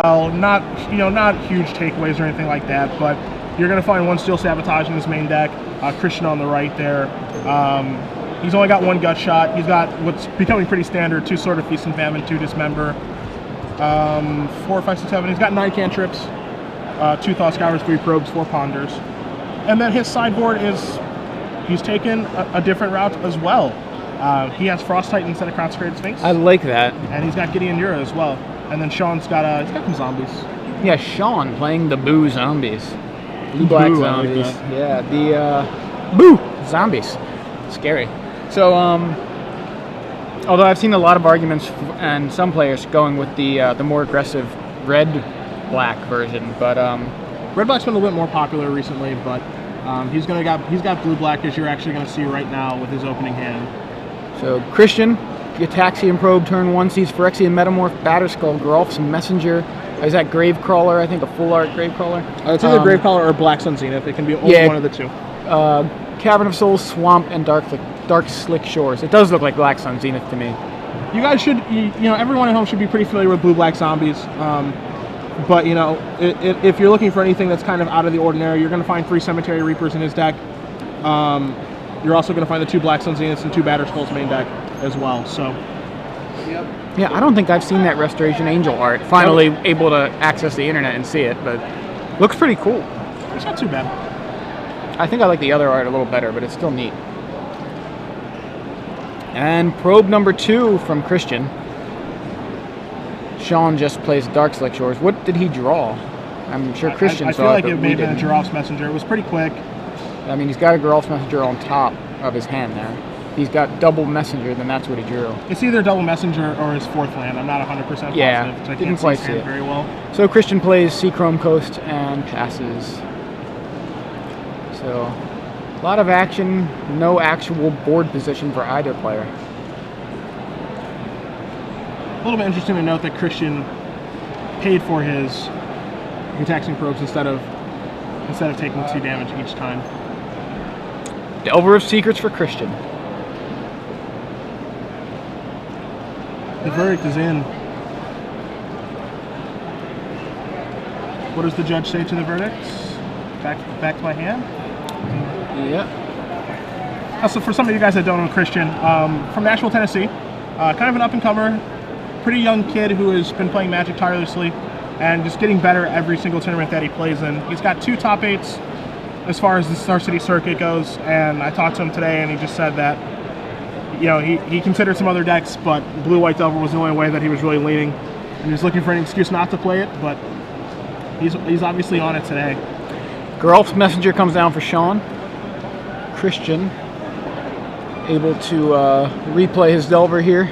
well. Not huge takeaways or anything like that, but you're going to find one Steel Sabotage in his main deck. Christian on the right there. He's only got one Gut Shot. He's got what's becoming pretty standard: 2 Sword of Feast and Famine, 2 Dismember, 4, 5, 6, 7. He's got 9 cantrips, 2 Thought Scours, 3 Probes, 4 Ponders. And then his sideboard is, he's taken a different route as well. He has Frost Titan instead of Consecrated Sphinx. I like that. And he's got Gideon Yura as well. And then Shawn's got he's got some zombies. Yeah, Shawn playing the Boo zombies. Blue-black zombies. Like yeah, the Boo zombies. Scary. So, although I've seen a lot of arguments and some players going with the more aggressive red-black version, but red-black's been a little bit more popular recently, but he's got blue-black, as you're actually going to see right now with his opening hand. So Christian, Gitaxian Probe, turn 1, sees Phyrexian Metamorph, Batterskull, Geralf's Messenger. Is that Gravecrawler? I think a full art Gravecrawler. It's either Gravecrawler or Black Sun Zenith. It can be only one of the two. Cavern of Souls, Swamp, and Dark Slick Shores. It does look like Black Sun Zenith to me. You guys should, everyone at home should be pretty familiar with blue-black zombies. But, if you're looking for anything that's kind of out of the ordinary, you're going to find 3 Cemetery Reapers in his deck. You're also going to find the 2 Black Sun Zeniths and 2 Batterskulls main deck as well. So, yeah, I don't think I've seen that Restoration Angel art. Finally able to access the internet and see it, but looks pretty cool. It's not too bad. I think I like the other art a little better, but it's still neat. And probe number 2 from Christian. Shawn just plays Dark Slick Shores. What did he draw? I'm sure Christian I saw feel like it, it may have been a Giraffe's Messenger. It was pretty quick. I mean, he's got a Geralf's Messenger on top of his hand there. He's got double Messenger, then that's what he drew. It's either double Messenger or his 4th land. I'm not 100% positive. Yeah, I can't see his hand very well. So Christian plays Seachrome Coast and passes. So, a lot of action, no actual board position for either player. A little bit interesting to note that Christian paid for his Gitaxian Probes instead of taking 2 damage each time. Delver of Secrets for Christian. The verdict is in. What does the judge say to the verdict? Back to my hand? Yeah. Also, for some of you guys that don't know Christian, from Nashville, Tennessee, kind of an up-and-comer, pretty young kid who has been playing Magic tirelessly and just getting better every single tournament that he plays in. He's got 2 top 8s as far as the Star City circuit goes, and I talked to him today and he just said that he considered some other decks, but Blue-White Delver was the only way that he was really leaning, and he was looking for any excuse not to play it, but he's obviously on it today. Geralf's Messenger comes down for Shawn. Christian able to replay his Delver here,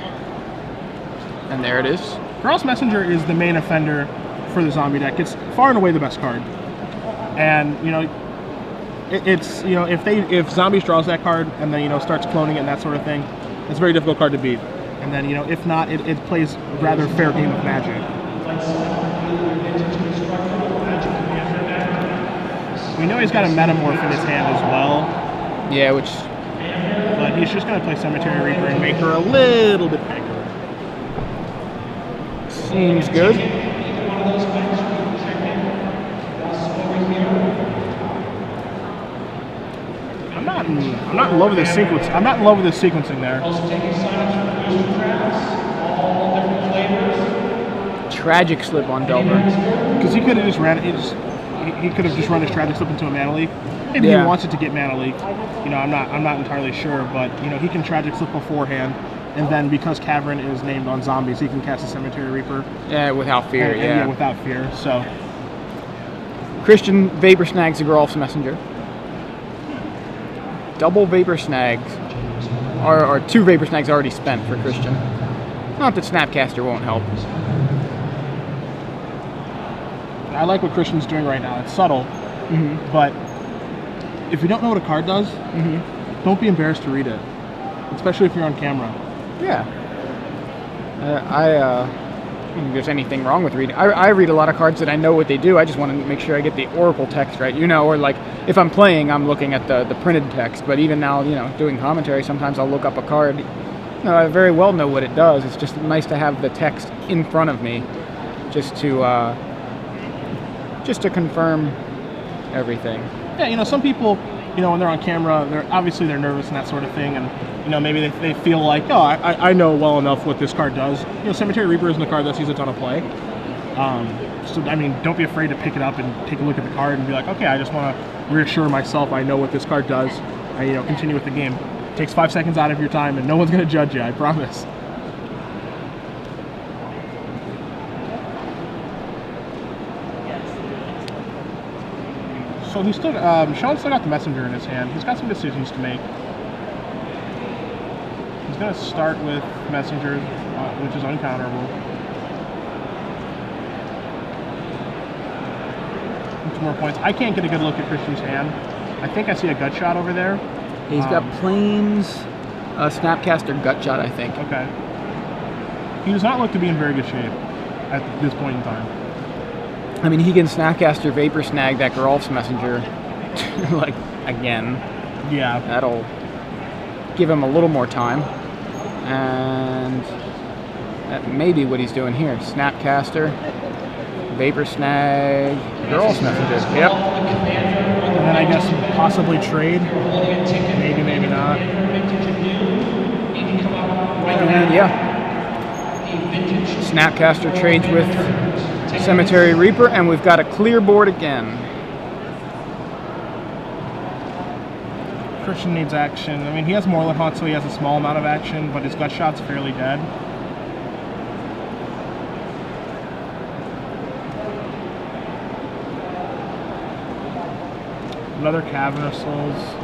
and there it is. Geralf's Messenger is the main offender for the zombie deck. It's far and away the best card, and if Zombies draws that card and then starts cloning it and that sort of thing, it's a very difficult card to beat. And then if not, it plays a rather fair game of Magic. We know he's got a Metamorph in his hand as well. Yeah, but he's just going to play Cemetery Reaper and make her a little bit bigger. Seems good. I'm not in love with this sequence. I'm not in love with this sequencing there. Tragic Slip on Delver. Because he could have just ran it. He could have just run his Tragic Slip into a Mana Leak. Maybe he wants it to get Mana Leak. I'm not entirely sure, but he can Tragic Slip beforehand, and then because Cavern is named on zombies, he can cast a Cemetery Reaper. Yeah, without fear. Yeah, without fear. So Christian Vapor Snags the Geralf's Messenger. Double Vapor Snags, or 2 Vapor Snags already spent for Christian. Not that Snapcaster won't help. I like what Christian's doing right now. It's subtle, but if you don't know what a card does, don't be embarrassed to read it, especially if you're on camera. Yeah. I don't think there's anything wrong with reading. I read a lot of cards that I know what they do. I just want to make sure I get the Oracle text right, or like if I'm playing, I'm looking at the printed text. But even now, doing commentary, sometimes I'll look up a card. I very well know what it does. It's just nice to have the text in front of me just to confirm everything. Yeah, you know, some people, you know, when they're on camera, they're nervous and that sort of thing, and you know, maybe they feel like, oh, I know well enough what this card does. You know, Cemetery Reaper isn't a card that sees a ton of play. So I mean, don't be afraid to pick it up and take a look at the card and be like, okay, I just want to reassure myself I know what this card does, and you know, continue with the game. It takes 5 seconds out of your time, and no one's going to judge you, I promise. So he's still, Shawn's still got the Messenger in his hand. He's got some decisions to make. He's going to start with Messenger, which is uncounterable. 2 more points. I can't get a good look at Christian's hand. I think I see a gut shot over there. He's got Plains, Snapcaster, Gut Shot, I think. Okay. He does not look to be in very good shape at this point in time. I mean, he can Snapcaster Vapor Snag that Geralf's Messenger, like, again. Yeah. That'll give him a little more time. And that may be what he's doing here. Snapcaster, Vapor Snag, Geralf's Messenger. Yep. And then I guess possibly trade. Maybe, maybe not. And yeah. Snapcaster trades with Cemetery Reaper, and we've got a clear board again. Christian needs action. I mean, he has Moorland Haunt, so he has a small amount of action, but his gut shot's fairly dead. Another Cavern of Souls.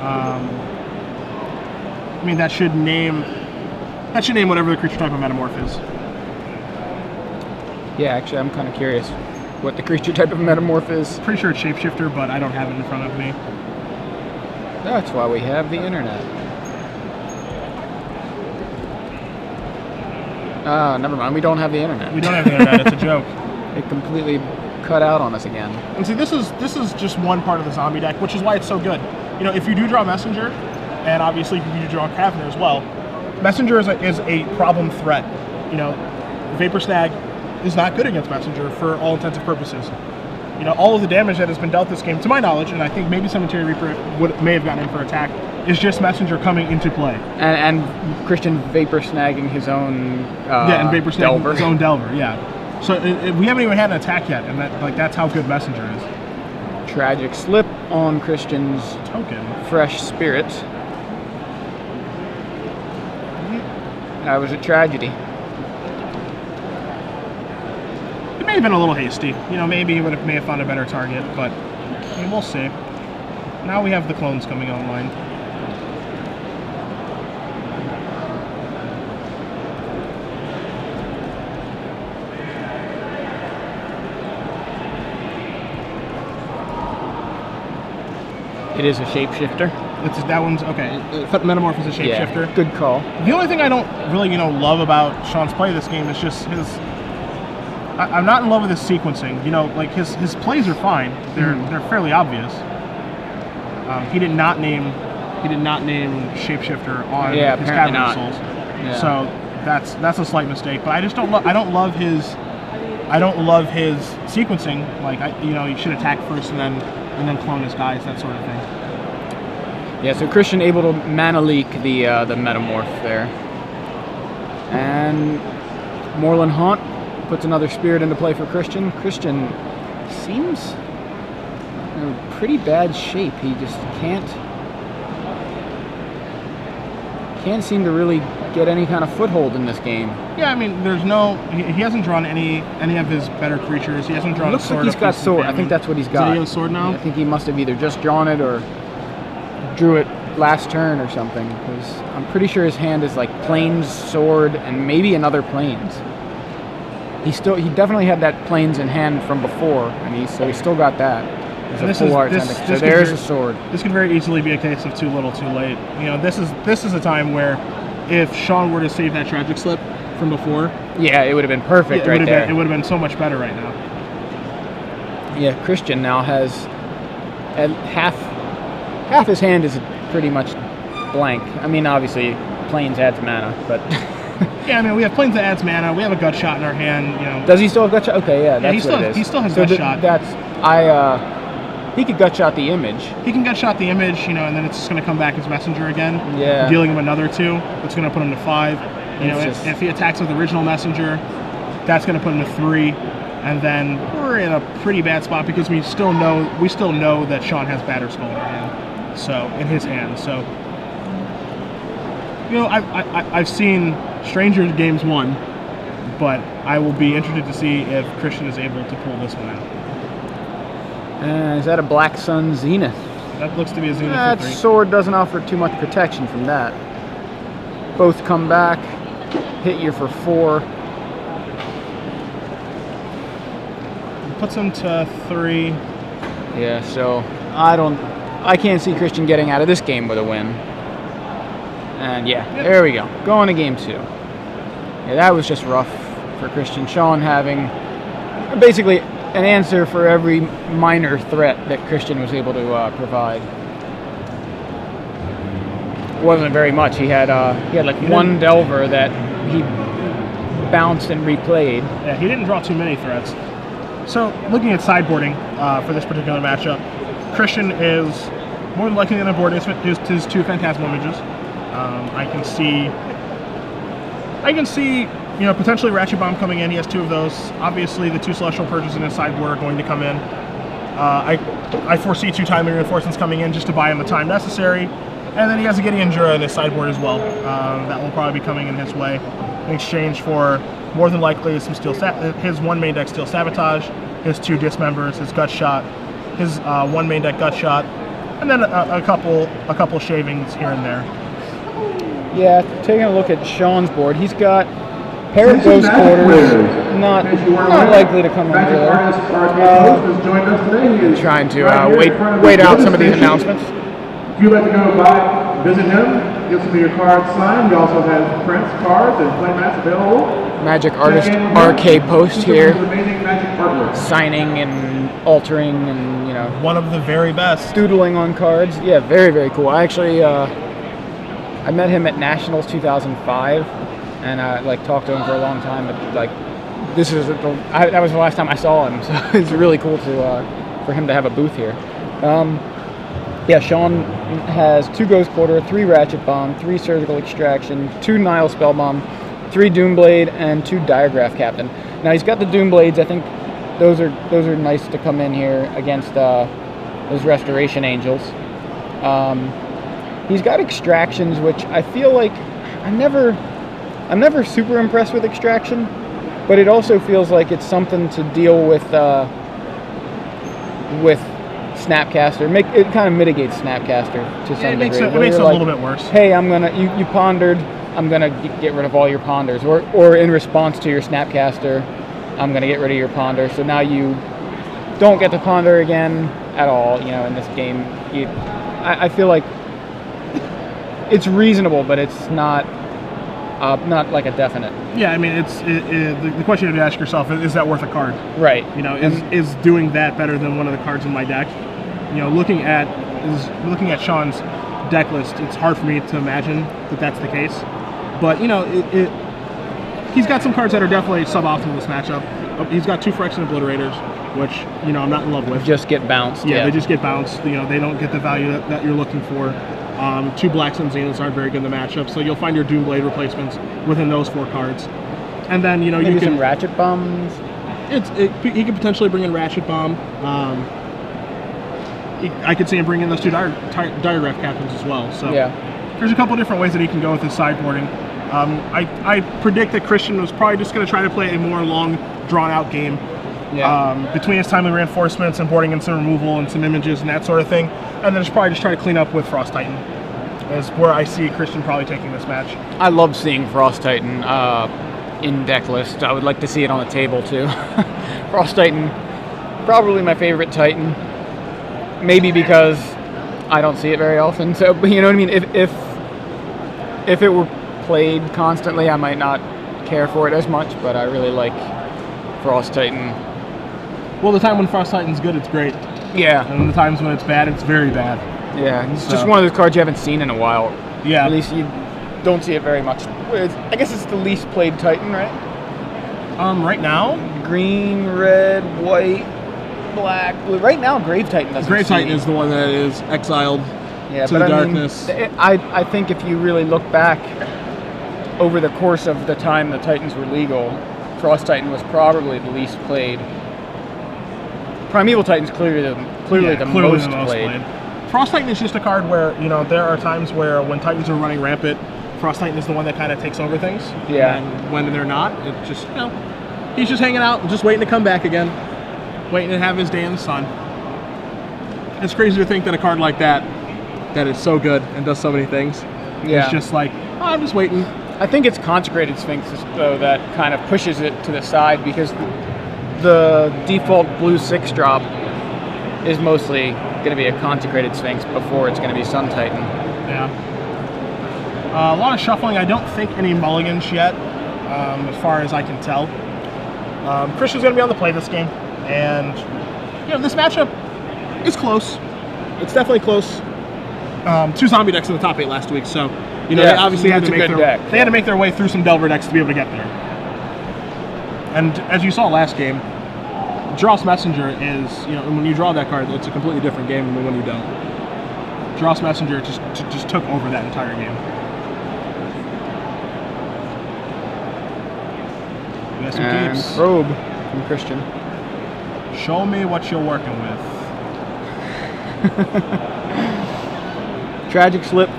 I mean, that should name whatever the creature type of Metamorph is. Yeah, actually, I'm kind of curious what the creature type of Metamorph is. Pretty sure it's Shapeshifter, but I don't have it in front of me. That's why we have the internet. Never mind. We don't have the internet. We don't have the internet. It's a joke. It completely cut out on us again. And see, this is just one part of the zombie deck, which is why it's so good. You know, if you do draw Messenger, and obviously if you do draw Cavener as well, Messenger is a problem threat. You know, Vapor Snag is not good against Messenger for all intents and purposes. You know, all of the damage that has been dealt this game, to my knowledge, and I think maybe Cemetery Reaper may have gotten in for attack, is just Messenger coming into play. And Christian Vapor Snagging his own yeah, and Vapor Snagging Delver. his own Delver, yeah. So we haven't even had an attack yet, and that's how good Messenger is. Tragic Slip on Christian's Token. Fresh Spirit. That was a tragedy. It may have been a little hasty. You know, maybe he may have found a better target, but I mean, we'll see. Now we have the clones coming online. It is a shapeshifter. That one's okay. Metamorph is a shapeshifter. Yeah, good call. The only thing I don't really, love about Shawn's play this game is just his. I'm not in love with his sequencing. You know, like his plays are fine. They're fairly obvious. He did not name shapeshifter on his Cavern of Souls. Yeah. So that's a slight mistake. But I just don't love his sequencing. Like he should attack first and then clone his guys, that sort of thing. Yeah, so Christian able to mana leak the Metamorph there. And Moorland Haunt puts another spirit into play for Christian. Christian seems in pretty bad shape. He just can't seem to really get any kind of foothold in this game. Yeah, I mean, he hasn't drawn any of his better creatures. He hasn't drawn. Looks like he's got sword. I think that's what he's got. Is he on sword now? I think he must have either just drawn it or drew it last turn or something, because I'm pretty sure his hand is like Plains, sword, and maybe another Plains. He definitely had that Plains in hand from before, and he still got that. There's a full art ending. So there's a sword. This could very easily be a case of too little, too late. You know, this is a time where if Shawn were to save that Tragic Slip from before, yeah, it would have been perfect right there. It would have been so much better right now. Yeah, Christian now has half his hand is pretty much blank. I mean, obviously, Plains adds mana, but Yeah, I mean, we have Plains that adds mana. We have a gut shot in our hand. You know. Does he still have gut shot? Okay, yeah, that's what it is. He still has so gut shot. He could gut shot the image. He can gut shot the image, you know, and then it's just going to come back as messenger again. Yeah. Dealing him another 2. It's going to put him to 5. You know, if he attacks with original messenger, that's going to put him to 3. And then we're in a pretty bad spot because we still know that Shawn has Batterskull in our hand. So in his hand. So you know, I've seen Stranger Games 1, but I will be interested to see if Christian is able to pull this one out. Is that a Black Sun Zenith? That looks to be a Zenith. That for 3. sword doesn't offer too much protection from that. Both come back, hit you for 4. Puts him to 3. Yeah, so I can't see Christian getting out of this game with a win. And yeah, there we go. Going to game 2. Yeah, that was just rough for Christian. Shawn having basically an answer for every minor threat that Christian was able to provide. Wasn't very much. He had like one Delver that he bounced and replayed. Yeah, he didn't draw too many threats. So, looking at sideboarding for this particular matchup, Christian is more than likely going to board his 2 Phantasmal images. I can see, you know, potentially Ratchet Bomb coming in. He has 2 of those. Obviously, the 2 Celestial Purges in his sideboard are going to come in. I foresee 2 Timely Reinforcements coming in just to buy him the time necessary. And then he has a Gideon Jura in his sideboard as well. That will probably be coming in his way in exchange for more than likely some his 1 main deck Steel Sabotage, his 2 Dismembers, his Gut Shot, his 1 main deck Gut Shot, and then a couple shavings here and there. Yeah, taking a look at Shawn's board, he's got pair of Ghost Quarters, not likely to come in really. Trying to wait out some of these announcements. If you'd like to go visit him, get some of your cards signed. He also has prints, cards, and playmats available. Magic Artist RK Post here, signing and altering and, you know, one of the very best. Doodling on cards. Yeah, very, very cool. I actually, I met him at Nationals 2005, and I talked to him for a long time. But that was the last time I saw him, so it's really cool for him to have a booth here. Yeah, Shawn has 2 Ghost Quarter, 3 Ratchet Bomb, 3 Surgical Extraction, 2 Nile Spellbomb, 3 Doomblade, and 2 Diagraph Captain. Now he's got the Doomblades. I think those are nice to come in here against those Restoration Angels. He's got Extractions, which I feel like I'm never super impressed with Extraction, but it also feels like it's something to deal with Snapcaster. It kind of mitigates Snapcaster to some degree. It makes it a little bit worse. Hey, you pondered, I'm gonna get rid of all your ponders, or in response to your Snapcaster, I'm gonna get rid of your ponder. So now you don't get to ponder again at all. You know, in this game, I feel like it's reasonable, but it's not like a definite. Yeah, I mean, the question you have to ask yourself is that worth a card? Right. You know, is doing that better than one of the cards in my deck? You know, looking at Shawn's deck list, it's hard for me to imagine that that's the case. But you know, he's got some cards that are definitely suboptimal this matchup. He's got 2 Phyrexian Obliterators, which, you know, I'm not in love with. Just get bounced. Yeah, they just get bounced. You know, they don't get the value that you're looking for. 2 Black Sun Zeniths aren't very good in the matchup, so you'll find your Doomblade replacements within those 4 cards. And then, you know, maybe you can some Ratchet Bombs. He could potentially bring in Ratchet Bomb. I could see him bring in those 2 Diagraph Captains as well. So yeah, there's a couple different ways that he can go with his sideboarding. I predict that Christian was probably just going to try to play a more long, drawn-out game. Yeah. Between his Timely Reinforcements and boarding in some removal and some images and that sort of thing. And then probably just try to clean up with Frost Titan. Is where I see Christian probably taking this match. I love seeing Frost Titan in deck list. I would like to see it on the table too. Frost Titan, probably my favorite Titan. Maybe because I don't see it very often. So, you know what I mean? If it were played constantly, I might not care for it as much. But I really like Frost Titan. Well, the time when Frost Titan's good, it's great. Yeah. And the times when it's bad, it's very bad. Yeah, it's just one of those cards you haven't seen in a while. Yeah. At least don't see it very much. I guess it's the least played Titan, right? Right now, Green, red, white, black, blue. Right now, Grave Titan doesn't. Grave see Titan is the one that is exiled yeah, to but the I darkness. Mean, I think if you really look back over the course of the time the Titans were legal, Frost Titan was probably the least played. Primeval Titan's clearly the most played. Frost Titan is just a card where, you know, there are times where when Titans are running rampant, Frost Titan is the one that kind of takes over things. Yeah. And when they're not, it just, you know, he's just hanging out, just waiting to come back again, waiting to have his day in the sun. It's crazy to think that a card like that is so good and does so many things, Yeah. it's just like, oh, I'm just waiting. I think it's Consecrated Sphinx, though, that kind of pushes it to the side because the default blue 6-drop is mostly going to be a Consecrated Sphinx before it's going to be Sun Titan. Yeah. A lot of shuffling. I don't think any mulligans yet, as far as I can tell. Christian's going to be on the play this game, and you know this matchup is close. It's definitely close. 2 zombie decks in the top 8 last week, so you know they obviously had to make their way through some Delver decks to be able to get there. And as you saw last game, Dross Messenger is, you know, when you draw that card, it's a completely different game than when you don't. Dross Messenger just took over that entire game. We got some And keeps. Probe from Christian. Show me what you're working with. Tragic Slip,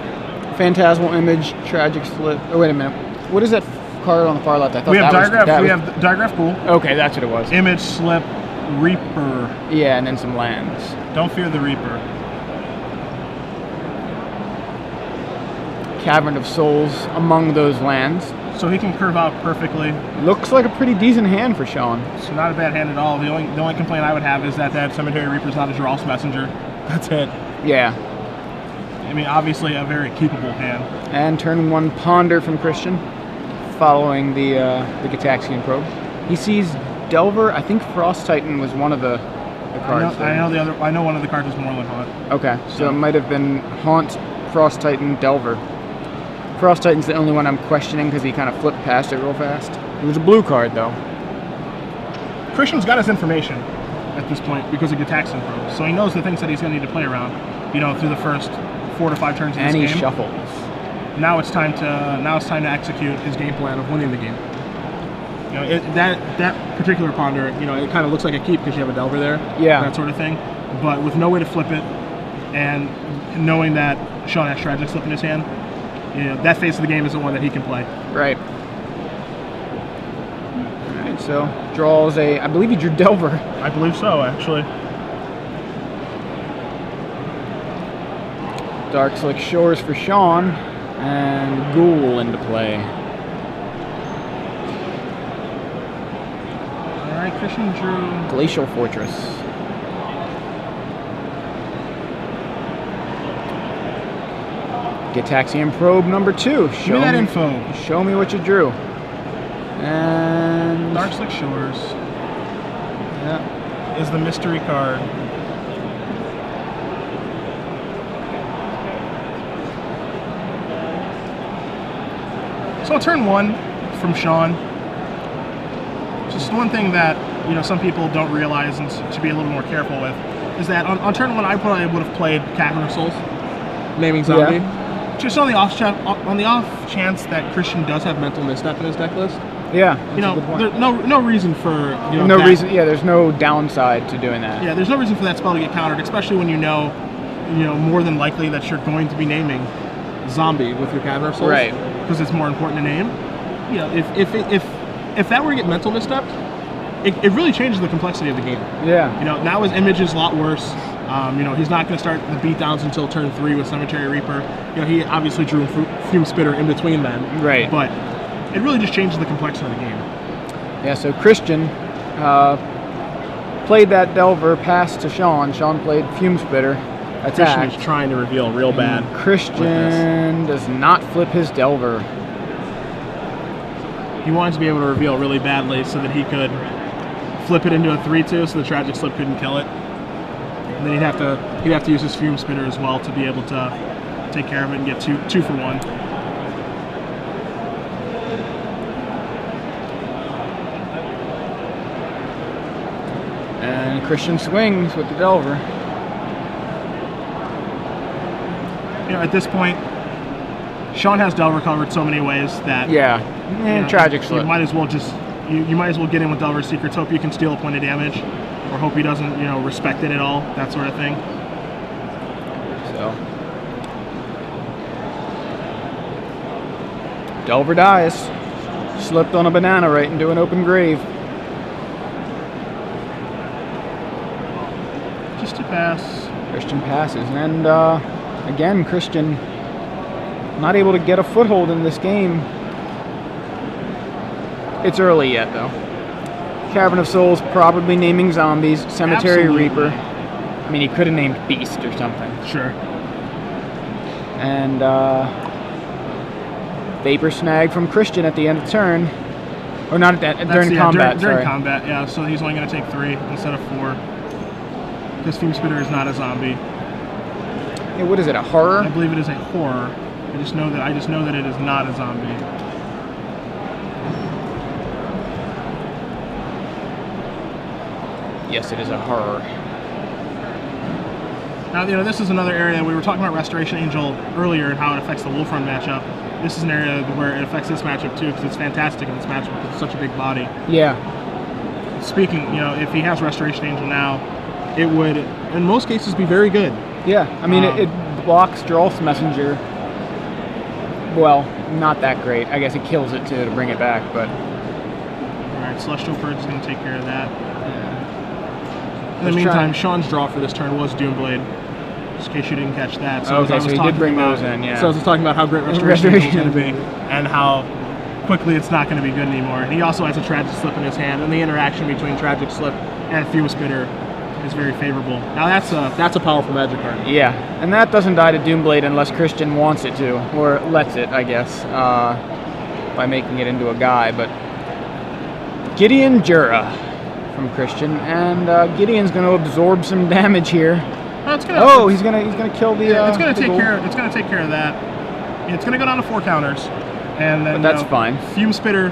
Phantasmal Image, Tragic Slip. Oh, wait a minute. What is that card on the far left? I thought We have that Diagraph. was, We have Diagraph Pool, Okay, that's what it was. Image, Slip, Reaper. Yeah, and then some lands. Don't fear the Reaper. Cavern of Souls among those lands. So he can curve out perfectly. Looks like a pretty decent hand for Shawn. It's not a bad hand at all. The only complaint I would have is that Cemetery Reaper's not a Dross Messenger. That's it. Yeah. I mean, obviously a very keepable hand. And turn 1 Ponder from Christian, following the Gitaxian Probe. He sees Delver. I think Frost Titan was one of the cards. I know one of the cards was Moorland Haunt. Okay, so it might have been Haunt, Frost Titan, Delver. Frost Titan's the only one I'm questioning because he kind of flipped past it real fast. It was a blue card though. Christian's got his information at this point because of Gitaxian Probe, so he knows the things that he's going to need to play around, you know, through the first 4 to 5 turns of this game. And he shuffles. Now it's time to execute his game plan of winning the game. You know, that particular Ponder, you know, it kind of looks like a keep because you have a Delver there, Yeah. that sort of thing. But with no way to flip it, and knowing that Shawn has Tragic Slip in his hand, you know, that phase of the game is the one that he can play. Right. Alright, so draws I believe he drew Delver. I believe so, actually. Dark Slick Shores for Shawn, and Ghoul into play. Alright, Christian drew Glacial Fortress. Gitaxian Probe number 2. Give me that info. Show me what you drew. And Dark Slick Shores yeah. is the mystery card. So turn 1 from Shawn. Just one thing that, you know, some people don't realize and to be a little more careful with is that on turn 1 I probably would have played Cavern of Souls, naming zombie. Yeah. Just on the off chance that Christian does have Mental Misstep in his deck list. Yeah, You know, there's no reason for, you know, no that. reason. Yeah, there's no downside to doing that. Yeah, there's no reason for that spell to get countered, especially when you know more than likely that you're going to be naming zombie with your Cavern of Souls, Right? Because it's more important to name. You know, if that were to get Mental Misstep, it really changes the complexity of the game. Yeah. You know, now his image is a lot worse. You know, he's not going to start the beatdowns until turn 3 with Cemetery Reaper. You know, he obviously drew Fume Spitter in between then. Right. But it really just changes the complexity of the game. Yeah. So Christian played that Delver pass to Shawn. Shawn played Fume Spitter. Christian Attack. is trying to reveal real bad. Christian does not flip his Delver. He wanted to be able to reveal really badly so that he could flip it into a 3/2 so the Tragic Slip couldn't kill it. And then he'd have to use his Fume Spitter as well to be able to take care of it and get two for 1. And Christian swings with the Delver. You know, at this point, Shawn has Delver covered so many ways that Yeah, you know, tragic You slip. might as well just you might as well get in with Delver Secrets. Hope you can steal a point of damage, or hope he doesn't respect it at all. That sort of thing. So Delver dies. Slipped on a banana right into an open grave. Just to pass. Christian passes, and again, Christian not able to get a foothold in this game. It's early yet, though. Cavern of Souls probably naming zombies. Cemetery Absolutely. Reaper. I mean, he could have named Beast or something. Sure. And Vapor Snag from Christian at the end of turn. Or not at that, during combat, During sorry. combat, yeah. So he's only going to take 3 instead of 4. Because Fume Spitter is not a zombie. Hey, what is it, a horror? I believe it is a horror. I just know that it is not a zombie. Yes, it is a horror. Now, this is another area we were talking about Restoration Angel earlier and how it affects the Wolf Run matchup. This is an area where it affects this matchup too, because it's fantastic in this matchup because it's such a big body. Yeah. Speaking, if he has Restoration Angel now, it would, in most cases, be very good. Yeah, I mean, it blocks Drolf's Messenger. Well, not that great. I guess it kills it to bring it back, but... Alright, Celestial Purge is going to take care of that. Yeah. In the meantime, Shawn's draw for this turn was Doomblade, just in case you didn't catch that. So okay, so he did bring those in, yeah. So I was talking about how great Restoration Angel is going to be, and how quickly it's not going to be good anymore. And he also has a Tragic Slip in his hand, and the interaction between Tragic Slip and Fume Spitter is very favorable. Now that's a powerful Magic card. Yeah, and that doesn't die to Doomblade unless Christian wants it to, or lets it, I guess, by making it into a guy. But Gideon Jura from Christian, and Gideon's going to absorb some damage here. He's gonna kill the. It's gonna take care. It's gonna take care of that. It's gonna go down to 4 counters, and then but that's fine. Fume Spitter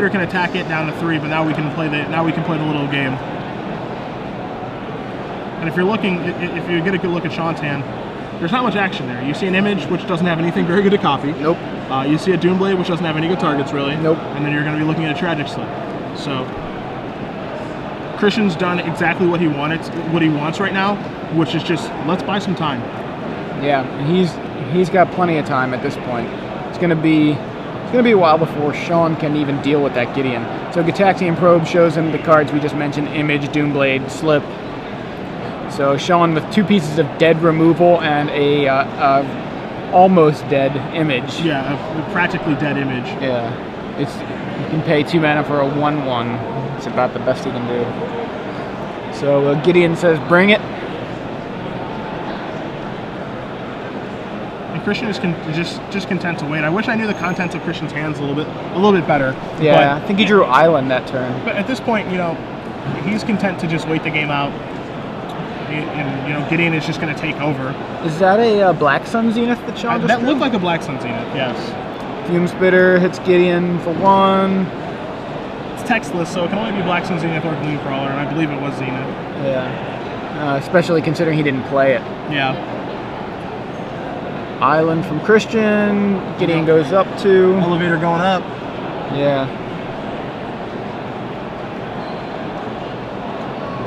can attack it down to 3, but now we can play the little game. And if you get a good look at Shawn's hand, there's not much action there. You see an image which doesn't have anything very good to copy. Nope. You see a Doomblade which doesn't have any good targets really. Nope. And then you're going to be looking at a Tragic Slip. So Christian's done exactly what he wants right now, which is just let's buy some time. Yeah, he's got plenty of time at this point. It's gonna be a while before Shawn can even deal with that Gideon. So Gitaxian Probe shows him the cards we just mentioned: Image, Doomblade, Slip. So Shawn with 2 pieces of dead removal and a almost dead Image. Yeah, a practically dead Image. Yeah, you can pay 2 mana for a 1/1. It's about the best he can do. So Gideon says, "Bring it." And Christian is just content to wait. I wish I knew the contents of Christian's hands a little bit better. Yeah, I think he drew Island that turn. But at this point, he's content to just wait the game out. And Gideon is just going to take over. Is that a Black Sun Zenith that Shawn just That drew? looked like a Black Sun Zenith, yes. Fume Spitter hits Gideon for 1. It's textless, so it can only be Black Sun Zenith or Gleam Crawler, and I believe it was Zenith. Yeah. Especially considering he didn't play it. Yeah. Island from Christian. Gideon goes up 2. Elevator going up. Yeah.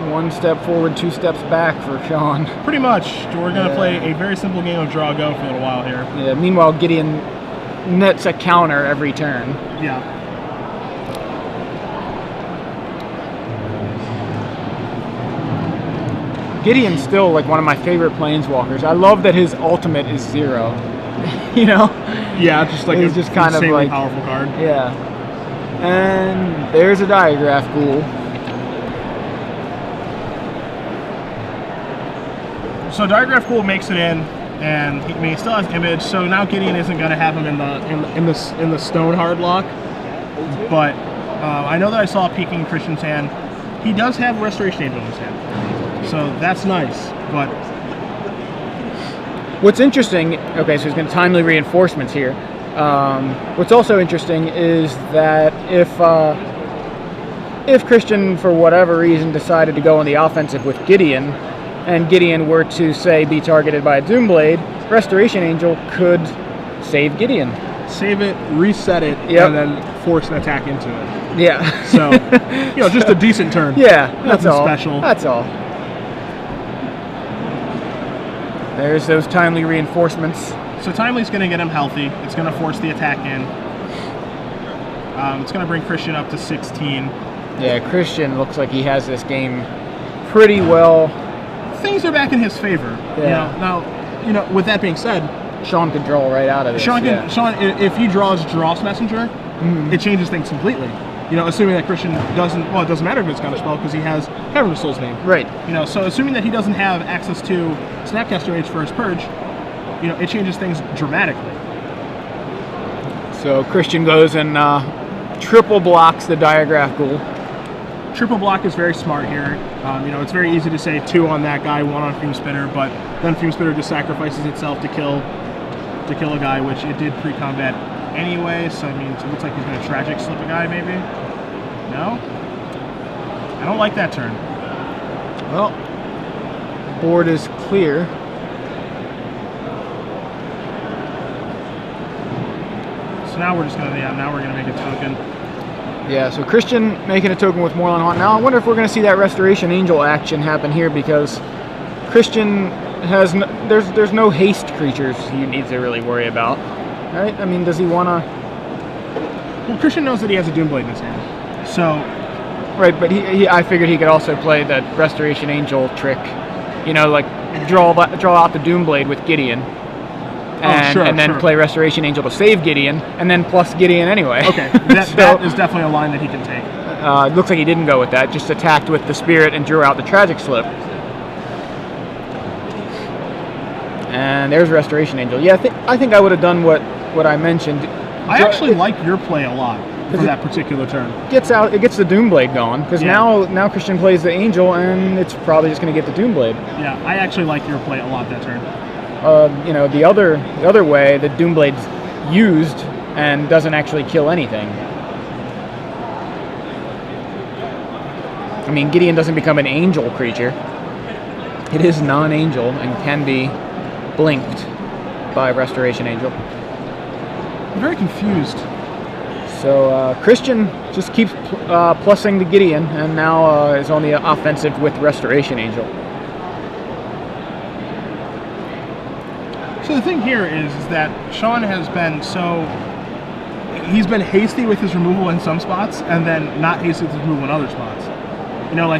1 step forward, 2 steps back for Shawn. Pretty much. We're going to play a very simple game of draw go for a little while here. Yeah. Meanwhile, Gideon nets a counter every turn. Yeah. Gideon's still like one of my favorite planeswalkers. I love that his ultimate is 0. Yeah, just like it's just kind of like powerful card. Yeah. And there's a Diagraph Ghoul. So Diagraph Ghoul makes it in, and he still has Image. So now Gideon isn't going to have him in the Stone Hard lock. But I know that I saw peeking Christian's hand. He does have Restoration Angel in his hand, so that's nice. But what's interesting, okay, so he's going to timely reinforcements here. What's also interesting is that if if Christian, for whatever reason, decided to go on the offensive with Gideon, and Gideon were to, say, be targeted by a Doomblade, Restoration Angel could save Gideon. Save it, reset it, Yep. and then force an attack into it. Yeah. So, just a decent turn. Yeah, that's Nothing all. special. That's all. There's those timely reinforcements. So Timely's going to get him healthy. It's going to force the attack in. It's going to bring Christian up to 16. Yeah, Christian looks like he has this game pretty well. Things are back in his favor. Yeah. Now, with that being said, Sean could draw right out of this. Shawn, yeah. if he draws Dross Messenger, Mhm. it changes things completely. Assuming that Christian doesn't, well, it doesn't matter if it's Counterspell because he has Cavern of Soul's name. Right. So assuming that he doesn't have access to Snapcaster Mage for his Purge, it changes things dramatically. So Christian goes and triple blocks the Diagraph Ghoul. Triple block is very smart here. It's very easy to say 2 on that guy, 1 on Fume Spitter, but then Fume Spitter just sacrifices itself to kill a guy, which it did pre-combat anyway. So it looks like he's going to Tragic Slip a guy, maybe. No, I don't like that turn. Well, board is clear. So now we're just going to make a token. Yeah, so Christian making a token with Moorland Haunt. Now I wonder if we're going to see that Restoration Angel action happen here, because Christian has there's no haste creatures he needs to really worry about, right? Does he want to? Well, Christian knows that he has a Doomblade in his hand, so. Right, but I figured he could also play that Restoration Angel trick, like draw out the Doomblade with Gideon. And then play Restoration Angel to save Gideon, and then plus Gideon anyway. Okay, that is definitely a line that he can take. It looks like he didn't go with that, just attacked with the Spirit and drew out the Tragic Slip. And there's Restoration Angel. Yeah, I think I would have done what I mentioned. I actually like your play a lot for that particular turn. It gets the Doomblade going, because now Christian plays the Angel, and it's probably just going to get the Doomblade. Yeah, I actually like your play a lot that turn. The other way, the Doomblade's used and doesn't actually kill anything. Gideon doesn't become an angel creature. It is non-angel and can be blinked by Restoration Angel. I'm very confused. So Christian just keeps plussing the Gideon, and now is on the offensive with Restoration Angel. So the thing here is that Shawn has been he's been hasty with his removal in some spots, and then not hasty with his removal in other spots.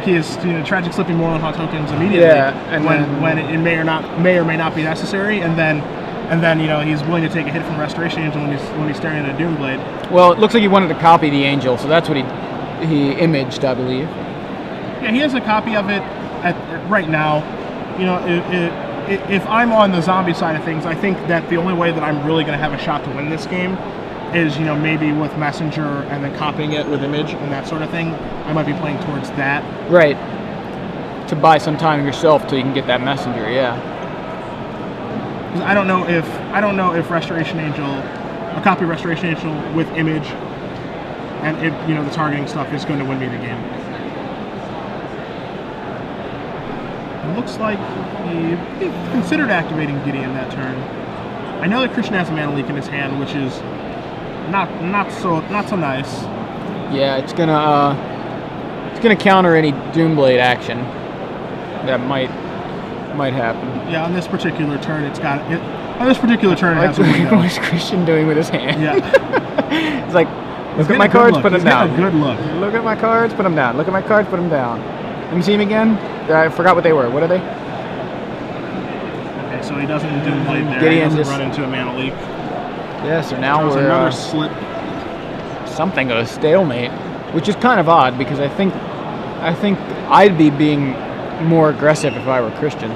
He is Tragic Slipping Moorland Haunt tokens immediately when it may or may not be necessary, and then he's willing to take a hit from Restoration Angel when he's staring at a Doomblade. Well, it looks like he wanted to copy the Angel, so that's what he imaged, I believe. Yeah, he has a copy of it right now. If I'm on the zombie side of things, I think that the only way that I'm really going to have a shot to win this game is, maybe with Messenger and then copying it with Image and that sort of thing. I might be playing towards that. Right. To buy some time yourself till you can get that Messenger, yeah. I don't know if Restoration Angel, a copy of Restoration Angel with Image and the targeting stuff is going to win me the game. It looks like he considered activating Gideon that turn. I know that Christian has a Mana Leak in his hand, which is not so nice. Yeah, it's gonna counter any Doomblade action that might happen. Yeah, on this particular turn, it has a window. What's Christian doing with his hand? Yeah. It's like, look at my cards, put them down. He's getting a good look. Look at my cards, put them down. Look at my cards, put them down. Let me see him again. I forgot what they were. What are they? Okay, so he doesn't Doomblade there. Gideon he doesn't just run into a Mana Leak. Yeah, so now we're another slip. Something of a stalemate, which is kind of odd because I think I'd be being more aggressive if I were Christian.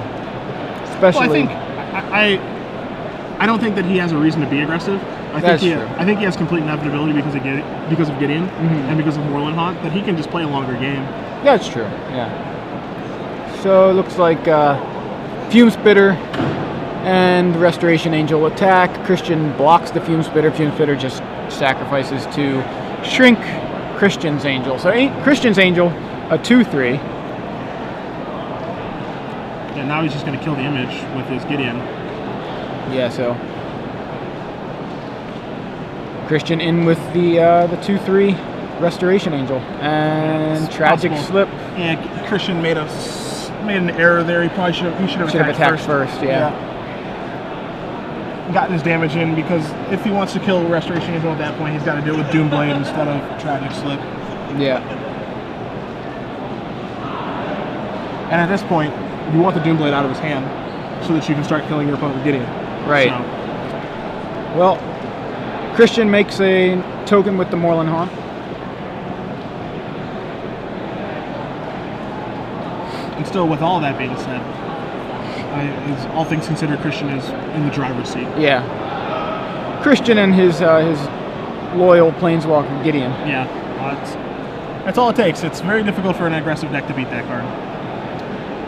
Especially. Well, I don't think that he has a reason to be aggressive. I think he has complete inevitability because of Gideon and because of Moorland Haunt, that he can just play a longer game. That's true. Yeah. So it looks like Fume Spitter and Restoration Angel attack. Christian blocks the Fume Spitter. Fume Spitter just sacrifices to shrink Christian's Angel. So Christian's Angel, a 2/3. Yeah, now he's just going to kill the image with his Gideon. Yeah, so Christian in with the 2/3 Restoration Angel and Tragic possible. Slip. Yeah, Christian made an error there. He probably should have attacked first. Yeah. Gotten his damage in, because if he wants to kill Restoration Angel at that point, he's got to do it with Doomblade instead of Tragic Slip. Yeah. And at this point, you want the Doomblade out of his hand so that you can start killing your opponent with Gideon. Right. So, Well, Christian makes a token with the Moorland Haunt. and still, with all that being said, all things considered, Christian is in the driver's seat. Yeah. Christian and his loyal Planeswalker Gideon. Yeah. That's all it takes. It's very difficult for an aggressive deck to beat that card.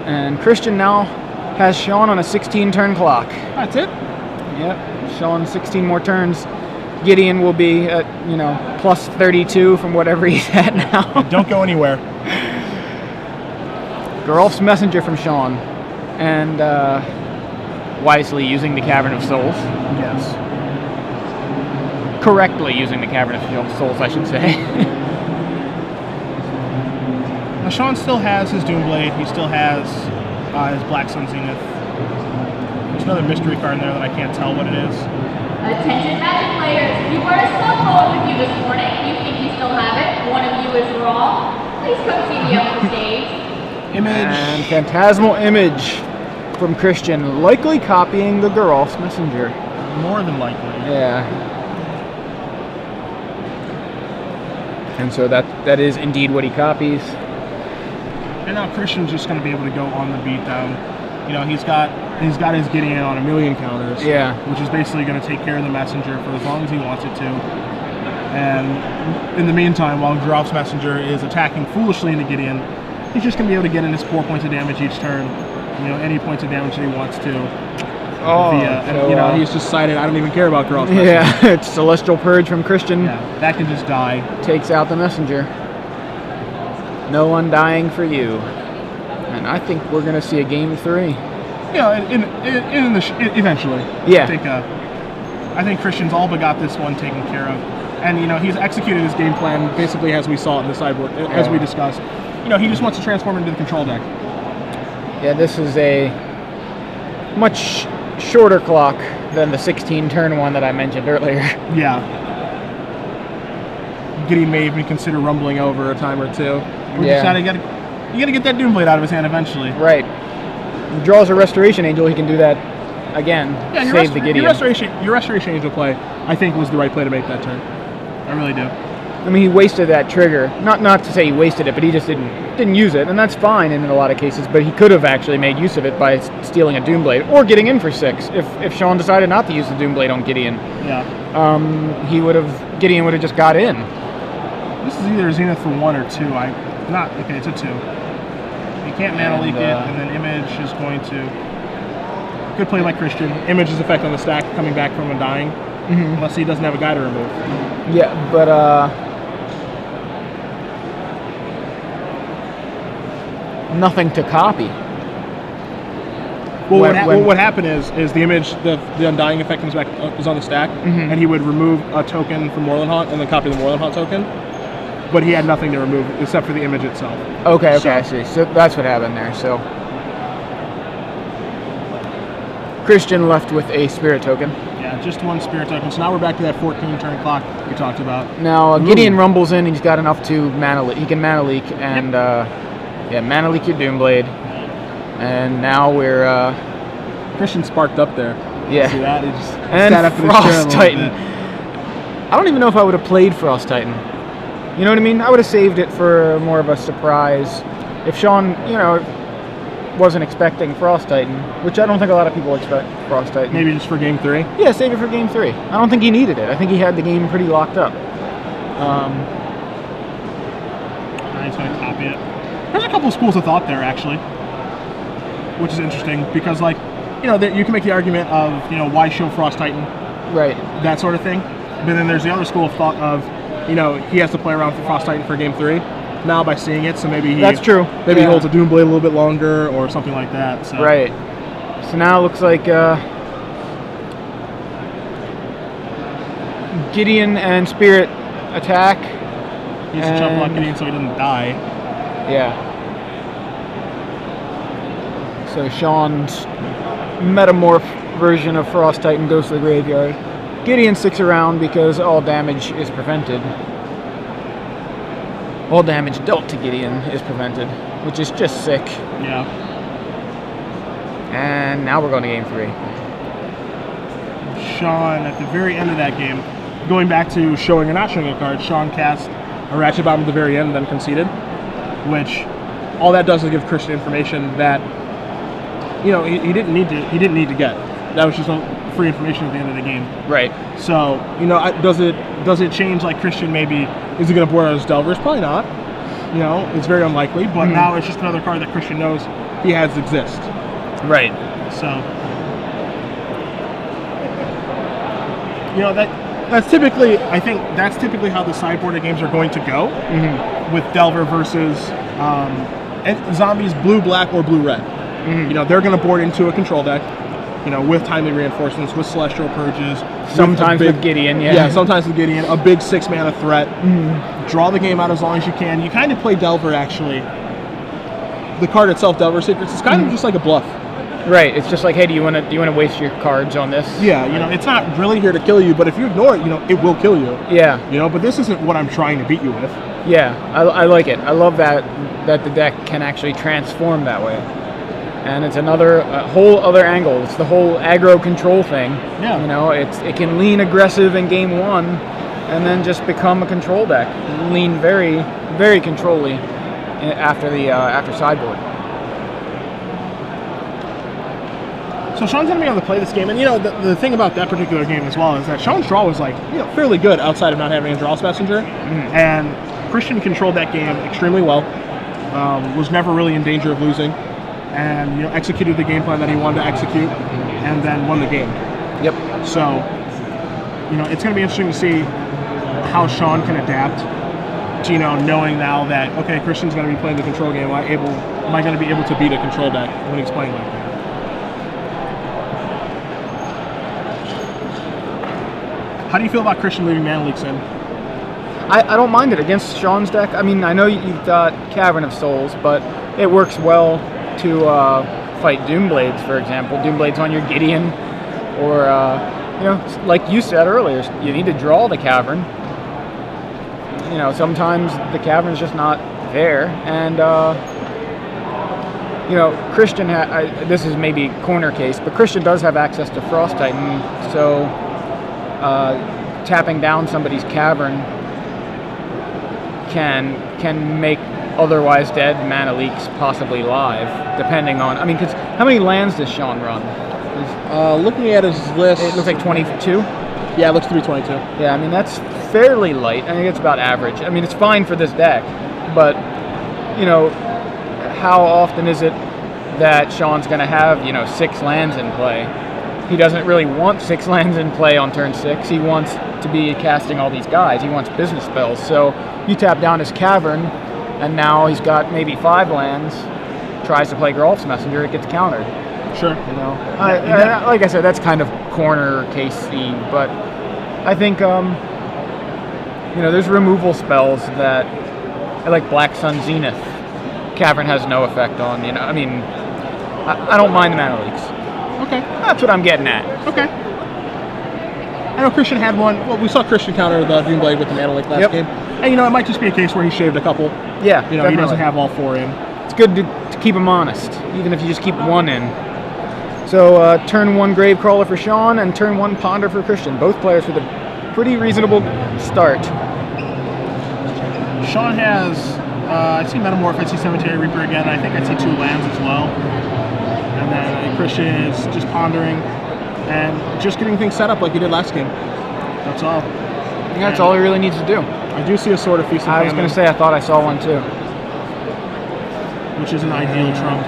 And Christian now has Shawn on a 16-turn clock. That's it. Yep. Shawn 16 more turns. Gideon will be at, plus 32 from whatever he's at now. Don't go anywhere. Geralf's Messenger from Shawn. And wisely using the Cavern of Souls. Yes. Correctly using the Cavern of Souls, I should say. Now, Shawn still has his Doomblade. He still has his Black Sun Zenith. There's another mystery card in there that I can't tell what it is. Attention Magic players, you brought a cell phone with you this morning. You think you still have it. One of you is wrong. Please come see me up on stage. Image. And Phantasmal Image from Christian, likely copying the Geralf's Messenger. More than likely. Yeah. And so that is indeed what he copies. And now Christian's just going to be able to go on the beatdown. He's got his Gideon on a million counters. Yeah. Which is basically going to take care of the Messenger for as long as he wants it to. And in the meantime, while Geralf's Messenger is attacking foolishly into Gideon, he's just going to be able to get in his 4 points of damage each turn. Any points of damage that he wants to. He's decided, I don't even care about Geralf's Messenger. Yeah, it's Celestial Purge from Christian. Yeah, that can just die. Takes out the Messenger. No undying for you. And I think we're going to see a game 3. Eventually. Yeah. I think Christian's all but got this one taken care of. And, he's executed his game plan basically as we saw it in the sideboard, as we discussed. He just wants to transform into the control deck. Yeah, this is a much shorter clock than the 16-turn one that I mentioned earlier. Yeah. Gideon may even consider rumbling over a time or two. You got to get that Doomblade out of his hand eventually. Right. He draws a Restoration Angel, he can do that again. Yeah, save the Gideon. Your Restoration Angel play, I think, was the right play to make that turn. I really do. I mean, he wasted that trigger. Not to say he wasted it, but he just didn't use it, and that's fine in a lot of cases. But he could have actually made use of it by stealing a Doomblade or getting in for 6. If Shawn decided not to use the Doomblade on Gideon, Gideon would have just got in. This is either Zenith for 1 or 2. Okay, it's a 2. You can't mana leak it, and then Image is going to. Good play by Christian. Image's effect on the stack coming back from a dying, unless he doesn't have a guy to remove. Yeah, but nothing to copy. Well, what happened is the Image, the Undying effect comes back is on the stack, and he would remove a token from Moorland Haunt and then copy the Moorland Haunt token. But he had nothing to remove except for the Image itself. Okay, I see. So that's what happened there. So Christian left with a Spirit token. Yeah, just 1 Spirit token. So now we're back to that 14-turn clock we talked about. Now Gideon rumbles in. He's got enough to mana leak. He can mana leak and mana leak your Doomblade. And now we're Christian sparked up there. Yeah. See that? He just and sat up in his chair a Frost little Titan. bit. I don't even know if I would have played Frost Titan. You know what I mean? I would have saved it for more of a surprise. If Shawn, wasn't expecting Frost Titan, which I don't think a lot of people expect Frost Titan. Maybe just for game 3? Yeah, save it for game 3. I don't think he needed it. I think he had the game pretty locked up. He's going to copy it. There's a couple of schools of thought there, actually, which is interesting because, you can make the argument of, why show Frost Titan? Right. That sort of thing. But then there's the other school of thought of, you know, he has to play around for Frost Titan for game 3 now by seeing it. So maybe That's true. Maybe he holds a Doomblade a little bit longer or something like that. So. Right. So now it looks like Gideon and Spirit attack. He has to jump block Gideon so he doesn't die. Yeah. So Shawn's metamorph version of Frost Titan goes to the graveyard. Gideon sticks around because all damage is prevented. All damage dealt to Gideon is prevented, which is just sick. Yeah. And now we're going to game 3. Shawn, at the very end of that game, going back to showing or not showing a card, Shawn cast a Ratchet Bomb at the very end and then conceded, which all that does is give Christian information that, you know, he didn't need to get. That was just free information at the end of the game. Right. So, you know, does it change, like, Christian maybe, is he going to board out his Delvers? Probably not. You know, it's very unlikely, but now it's just another card that Christian knows he has exist. Right. So, you know, that's typically, I think that's typically how the sideboarded games are going to go, with Delver versus zombies blue-black or blue-red. You know, they're going to board into a control deck, you know, with timely reinforcements, with Celestial Purges. Sometimes with Gideon, yeah. Yeah, sometimes with Gideon, a big 6-mana threat. Draw the game out as long as you can. You kind of play Delver, actually. The card itself, Delver Secrets, is kind of just like a bluff. Right. It's just like, hey, do you want to waste your cards on this? Yeah, you know, it's not really here to kill you, but if you ignore it, you know, it will kill you. Yeah. You know, but this isn't what I'm trying to beat you with. Yeah, I like it. I love that the deck can actually transform that way. And it's another whole other angle. It's the whole aggro control thing. Yeah. You know, it can lean aggressive in game 1 and then just become a control deck. Lean very, very control-y after sideboard. So Shawn's going to be able to play this game, and you know, the thing about that particular game as well is that Shawn's draw was, like, you know, fairly good outside of not having a draws messenger, and Christian controlled that game extremely well, was never really in danger of losing, and, you know, executed the game plan that he wanted to execute, and then won the game. Yep. So, you know, it's going to be interesting to see how Shawn can adapt to, you know, knowing now that, okay, Christian's going to be playing the control game, am I going to be able to beat a control deck when he's playing like that? How do you feel about Christian leaving Mana Leaks in? I don't mind it against Shawn's deck. I mean, I know you've got Cavern of Souls, but it works well to fight Doomblades, for example. Doomblades on your Gideon, or, you know, like you said earlier, you need to draw the Cavern. You know, sometimes the Cavern's just not there, and, you know, Christian, this is maybe corner case, but Christian does have access to Frost Titan, so tapping down somebody's Cavern can make otherwise dead Mana Leaks possibly live, depending on, I mean, because how many lands does Shawn run? Looking at his list, It looks like 22. Yeah, it looks to be 22. Yeah, I mean, that's fairly light. I think it's about average. I mean, it's fine for this deck, but, you know, how often is it that Shawn's going to have, you know, 6 lands in play? He doesn't really want 6 lands in play on turn 6. He wants to be casting all these guys. He wants business spells. So you tap down his Cavern, and now he's got maybe 5 lands. Tries to play Grolf's Messenger, it gets countered. Sure. You know, like I said, that's kind of corner casey, but I think, you know, there's removal spells that, like Black Sun Zenith, Cavern has no effect on. You know, I mean, I don't mind the Mana Leaks. Okay. That's what I'm getting at. Okay. I know Christian had one. Well, we saw Christian counter the Doomblade with the Mana Leak last game. And, you know, it might just be a case where he shaved a couple. Yeah, you know, definitely. he doesn't have all 4 in. It's good to keep him honest, even if you just keep 1 in. So, turn 1 Gravecrawler for Shawn and turn 1 Ponder for Christian. Both players with a pretty reasonable start. Shawn has, I see Metamorph, I see Cemetery Reaper again, I think I see 2 lands as well. And then Christian is just pondering and just getting things set up like he did last game. That's all. Yeah, that's all he really needs to do. I do see a Sword of Feast and I was Famine, going to say, I thought I saw one too. which is an ideal trump.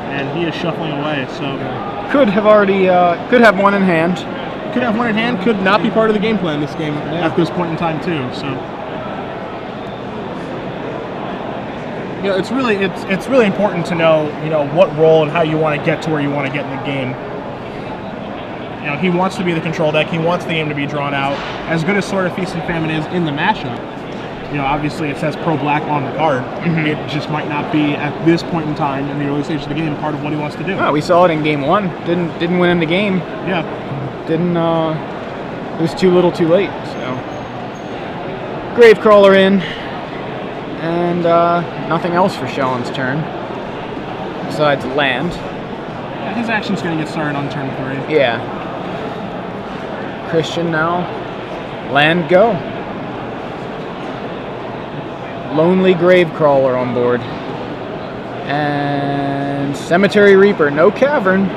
And he is shuffling away, so. Could have already, could have one in hand. Could have one in hand, could not be part of the game plan this game at this point in time too, so. You know, it's really important to know, you know, what role and how you want to get to where you want to get in the game. You know, he wants to be the control deck. He wants the game to be drawn out. As good as Sword of Feast and Famine is in the matchup, you know, obviously it says pro-black on the card. It just might not be at this point in time in the early stages of the game part of what he wants to do. Oh, we saw it in game 1. Didn't win in the game. Yeah. Didn't. It was too little, too late. So Gravecrawler in, and nothing else for Shawn's turn besides land. Yeah, his action's going to get started on turn 3. Yeah. Christian now. Land go. Lonely Gravecrawler on board. And Cemetery Reaper. No cavern.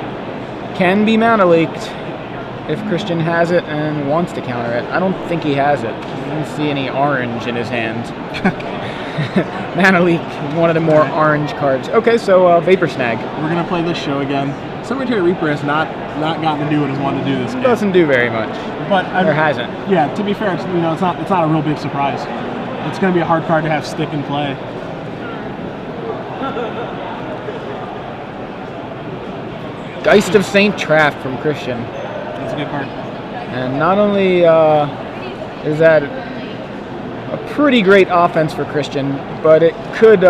Can be mana leaked if Christian has it and wants to counter it. I don't think he has it. I don't see any orange in his hand. Mana leak, one of the more orange cards. Okay, so Vapor Snag. We're going to play this show again. Cemetery Reaper has not gotten to do what it's wanted to do this game. Doesn't do very much. But or hasn't. Yeah, to be fair, it's not a real big surprise. It's going to be a hard card to have stick and play. Geist of Saint Traff from Christian. That's a good card. And not only is that a pretty great offense for Christian, but it could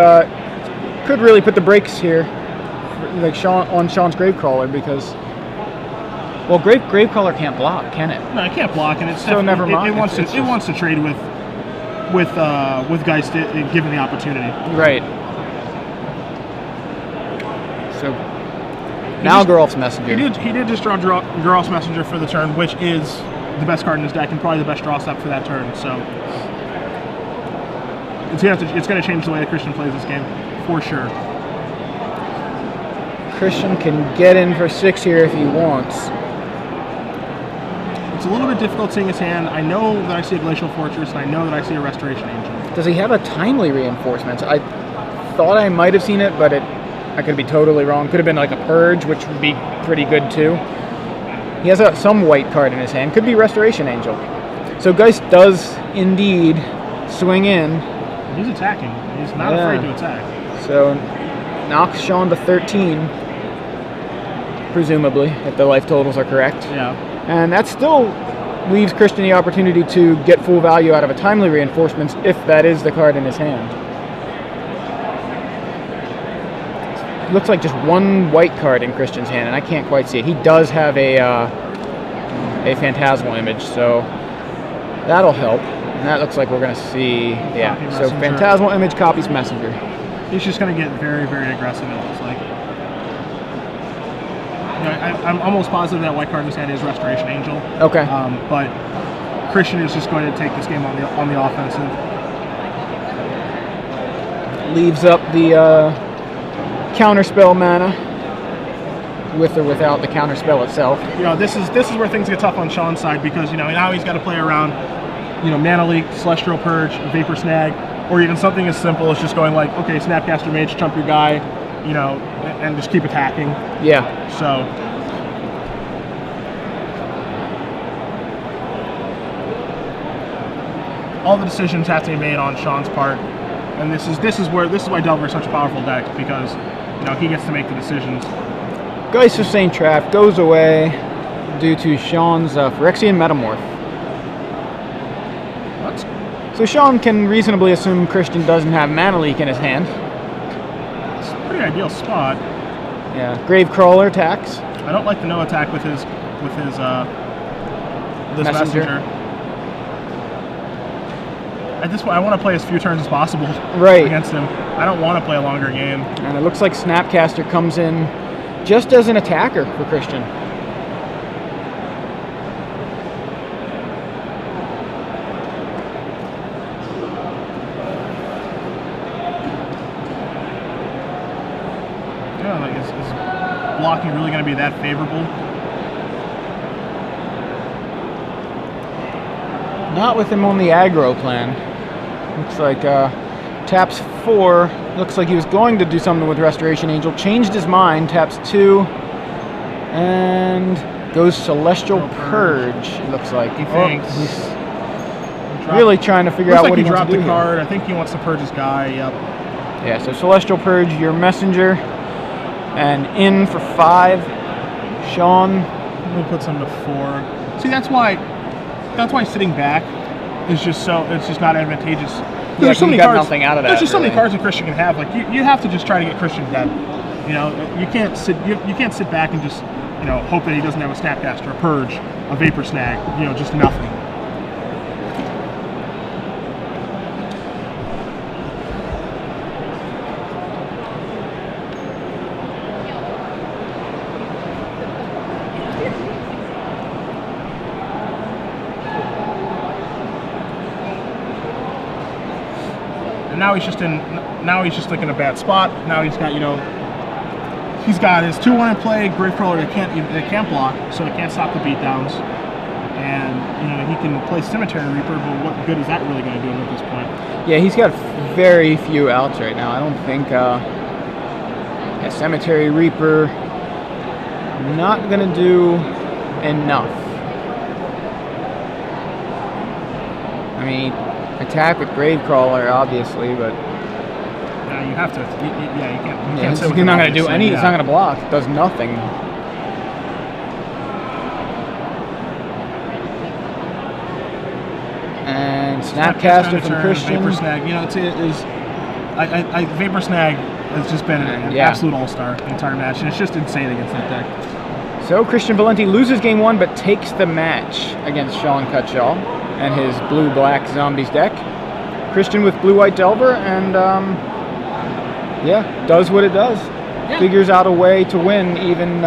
really put the brakes here, like on Shawn's Gravecrawler, because Gravecrawler can't block, can it? No, it can't block, and it's so never mind. It wants to trade with Geist given the opportunity. Right. So now Geralf's Messenger. He did just draw Geralf's Messenger for the turn, which is the best card in his deck and probably the best draw step for that turn. So it's going to change the way that Christian plays this game for sure. Christian can get in for 6 here if he wants. It's a little bit difficult seeing his hand. I know that I see a Glacial Fortress, and I know that I see a Restoration Angel. Does he have a Timely Reinforcement? I thought I might have seen it, but I could be totally wrong. Could have been like a Purge, which would be pretty good too. He has some white card in his hand. Could be Restoration Angel. So Geist does indeed swing in. He's attacking. He's not afraid to attack. So knocks Shawn to 13, presumably, if the life totals are correct. Yeah. And that still leaves Christian the opportunity to get full value out of a Timely Reinforcements if that is the card in his hand. It looks like just one white card in Christian's hand, and I can't quite see it. He does have a Phantasmal Image, so that'll help. And that looks like we're going to see, yeah. So Phantasmal Image copies Messenger. He's just going to get very, very aggressive, it looks like. You know, I'm almost positive that white card in his hand is Restoration Angel. Okay. But Christian is just going to take this game on the offensive. Leaves up the counterspell mana, with or without the counterspell itself. You know, this is where things get tough on Shawn's side, because now he's got to play around, Mana Leak, Celestial Purge, Vapor Snag, or even something as simple as just going like, okay, Snapcaster Mage, chump your guy, and just keep attacking. Yeah. So all the decisions have to be made on Shawn's part, and this is why Delver is such a powerful deck, because he gets to make the decisions. Geist of Saint Traff goes away due to Shawn's Phyrexian Metamorph. So Shawn can reasonably assume Christian doesn't have Mana Leak in his hand. It's a pretty ideal spot. Yeah, Gravecrawler attacks. I don't like the no attack with his this messenger. At this point, I want to play as few turns as possible against him. I don't want to play a longer game. And it looks like Snapcaster comes in just as an attacker for Christian. Is blocking really going to be that favorable? Not with him on the aggro plan. Looks like taps 4. Looks like he was going to do something with Restoration Angel. Changed his mind. Taps 2. And goes Celestial Purge, it looks like. He thinks. He's really trying to figure out what he wants to do. Looks like he dropped the card. I think he wants to purge his guy. Yep. Yeah, so Celestial Purge, your messenger, and in for 5, Shawn. We'll put some to 4. See, that's why sitting back is just it's just not advantageous. Yeah, you got nothing out of that. There's just so many really. cards that Christian can have. Like you have to just try to get Christian dead. You know, you can't sit back and just hope that he doesn't have a Snapcaster, a Purge, a Vapor Snag. Just nothing. And now he's just like in a bad spot. Now he's got he's got his 2/1 in play, Gravecrawler that can't block, so it can't stop the beatdowns. And he can play Cemetery Reaper, but what good is that really going to do him at this point? Yeah, he's got very few outs right now. I don't think Cemetery Reaper not gonna do enough. I mean, attack with Gravecrawler, obviously, but Yeah, you have to. You can't. yeah, he's not gonna do any. He's not gonna block. It does nothing. And Snapcaster from Christian. Vapor Snag. Vapor Snag has just been an absolute all-star the entire match, and it's just insane against that deck. So Christian Valenti loses game 1, but takes the match against Shawn Cutshaw and his blue-black zombies deck. Christian with blue-white Delver, and does what it does. Yeah. Figures out a way to win even